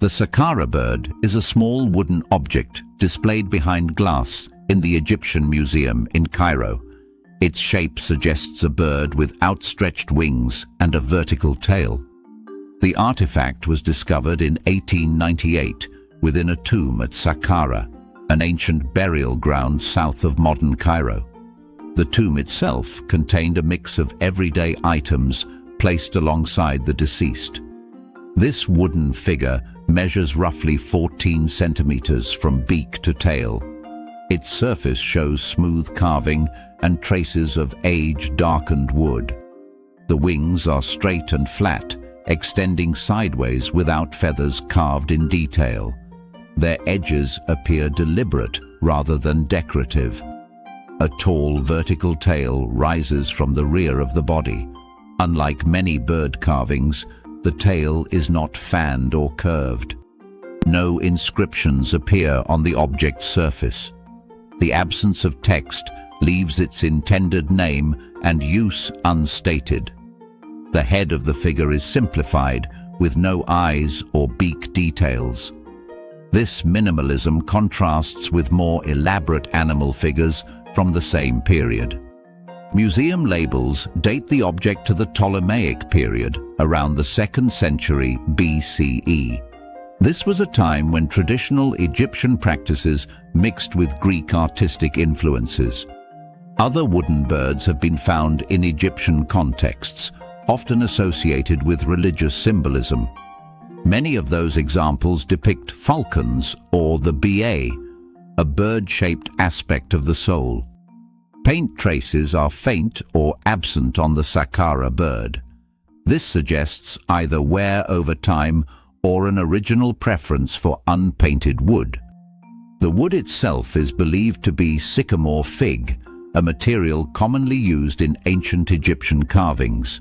The Saqqara bird is a small wooden object displayed behind glass in the Egyptian Museum in Cairo. Its shape suggests a bird with outstretched wings and a vertical tail. The artifact was discovered in 1898 within a tomb at Saqqara, an ancient burial ground south of modern Cairo. The tomb itself contained a mix of everyday items placed alongside the deceased. This wooden figure measures roughly 14 centimeters from beak to tail. Its surface shows smooth carving and traces of age-darkened wood. The wings are straight and flat, extending sideways without feathers carved in detail. Their edges appear deliberate rather than decorative. A tall vertical tail rises from the rear of the body. Unlike many bird carvings, the tail is not fanned or curved. No inscriptions appear on the object's surface. The absence of text leaves its intended name and use unstated. The head of the figure is simplified, with no eyes or beak details. This minimalism contrasts with more elaborate animal figures from the same period. Museum labels date the object to the Ptolemaic period, around the 2nd century BCE. This was a time when traditional Egyptian practices mixed with Greek artistic influences. Other wooden birds have been found in Egyptian contexts, often associated with religious symbolism. Many of those examples depict falcons or the ba, a bird-shaped aspect of the soul. Paint traces are faint or absent on the Saqqara bird. This suggests either wear over time or an original preference for unpainted wood. The wood itself is believed to be sycamore fig, a material commonly used in ancient Egyptian carvings.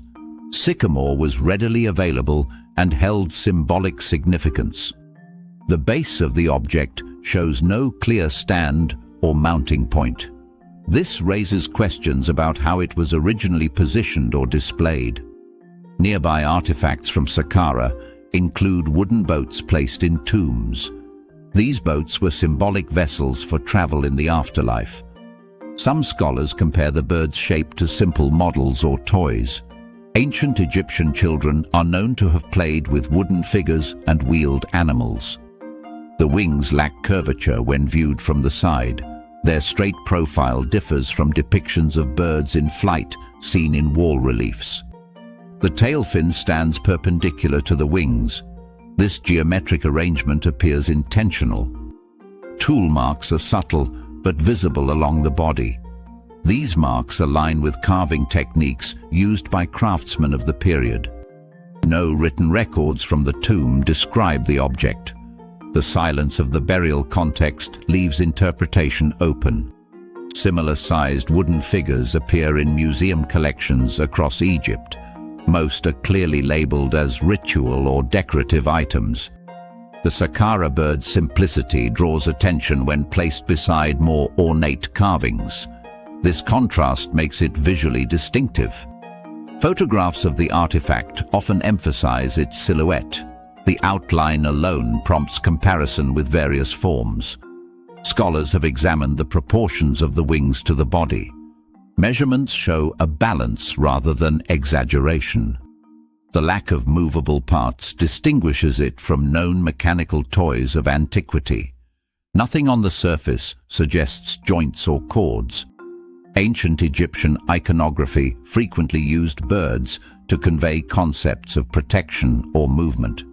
Sycamore was readily available and held symbolic significance. The base of the object shows no clear stand or mounting point. This raises questions about how it was originally positioned or displayed. Nearby artifacts from Saqqara include wooden boats placed in tombs. These boats were symbolic vessels for travel in the afterlife. Some scholars compare the bird's shape to simple models or toys. Ancient Egyptian children are known to have played with wooden figures and wheeled animals. The wings lack curvature when viewed from the side. Their straight profile differs from depictions of birds in flight seen in wall reliefs. The tail fin stands perpendicular to the wings. This geometric arrangement appears intentional. Tool marks are subtle but visible along the body. These marks align with carving techniques used by craftsmen of the period. No written records from the tomb describe the object. The silence of the burial context leaves interpretation open. Similar-sized wooden figures appear in museum collections across Egypt. Most are clearly labeled as ritual or decorative items. The Saqqara bird's simplicity draws attention when placed beside more ornate carvings. This contrast makes it visually distinctive. Photographs of the artifact often emphasize its silhouette. The outline alone prompts comparison with various forms. Scholars have examined the proportions of the wings to the body. Measurements show a balance rather than exaggeration. The lack of movable parts distinguishes it from known mechanical toys of antiquity. Nothing on the surface suggests joints or cords. Ancient Egyptian iconography frequently used birds to convey concepts of protection or movement.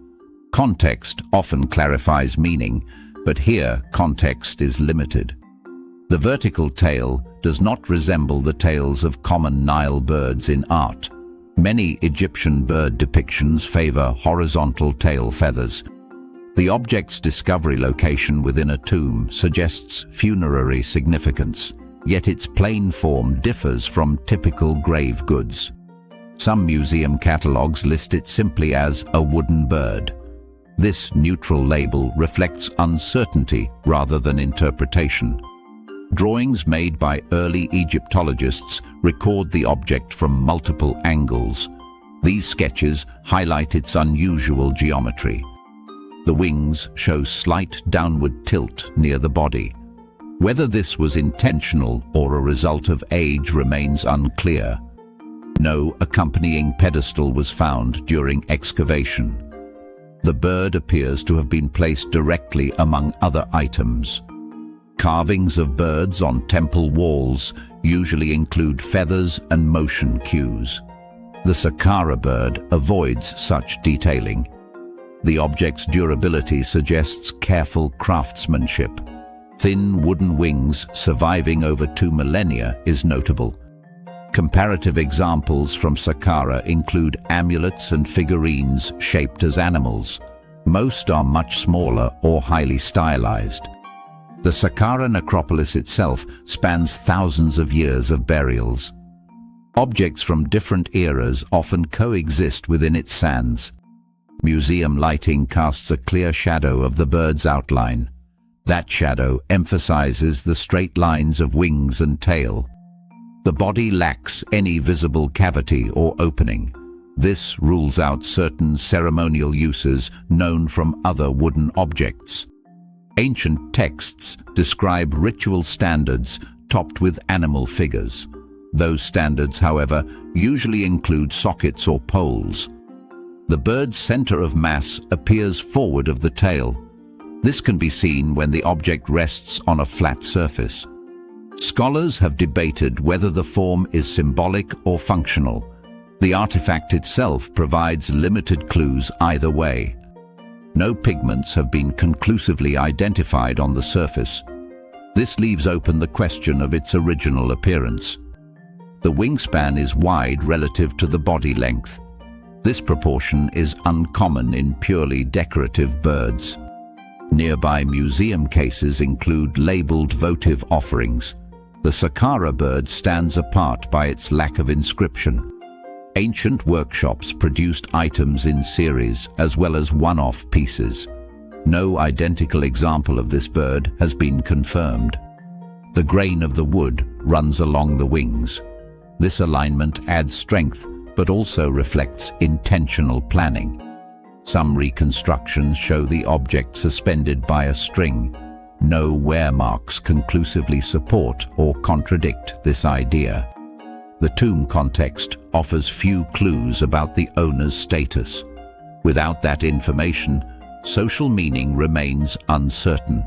Context often clarifies meaning, but here context is limited. The vertical tail does not resemble the tails of common Nile birds in art. Many Egyptian bird depictions favor horizontal tail feathers. The object's discovery location within a tomb suggests funerary significance, yet its plain form differs from typical grave goods. Some museum catalogues list it simply as a wooden bird. This neutral label reflects uncertainty rather than interpretation. Drawings made by early Egyptologists record the object from multiple angles. These sketches highlight its unusual geometry. The wings show slight downward tilt near the body. Whether this was intentional or a result of age remains unclear. No accompanying pedestal was found during excavation. The bird appears to have been placed directly among other items. Carvings of birds on temple walls usually include feathers and motion cues. The Saqqara bird avoids such detailing. The object's durability suggests careful craftsmanship. Thin wooden wings surviving over 2 millennia is notable. Comparative examples from Saqqara include amulets and figurines shaped as animals. Most are much smaller or highly stylized. The Saqqara necropolis itself spans thousands of years of burials. Objects from different eras often coexist within its sands. Museum lighting casts a clear shadow of the bird's outline. That shadow emphasizes the straight lines of wings and tail. The body lacks any visible cavity or opening. This rules out certain ceremonial uses known from other wooden objects. Ancient texts describe ritual standards topped with animal figures. Those standards, however, usually include sockets or poles. The bird's center of mass appears forward of the tail. This can be seen when the object rests on a flat surface. Scholars have debated whether the form is symbolic or functional. The artifact itself provides limited clues either way. No pigments have been conclusively identified on the surface. This leaves open the question of its original appearance. The wingspan is wide relative to the body length. This proportion is uncommon in purely decorative birds. Nearby museum cases include labeled votive offerings. The Saqqara bird stands apart by its lack of inscription. Ancient workshops produced items in series as well as one-off pieces. No identical example of this bird has been confirmed. The grain of the wood runs along the wings. This alignment adds strength but also reflects intentional planning. Some reconstructions show the object suspended by a string. No wear marks conclusively support or contradict this idea. The tomb context offers few clues about the owner's status. Without that information, social meaning remains uncertain.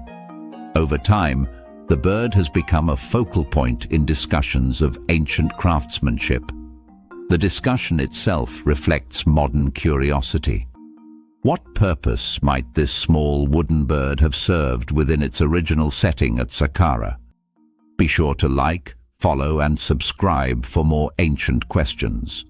Over time, the bird has become a focal point in discussions of ancient craftsmanship. The discussion itself reflects modern curiosity. What purpose might this small wooden bird have served within its original setting at Saqqara? Be sure to like, follow and subscribe for more ancient questions.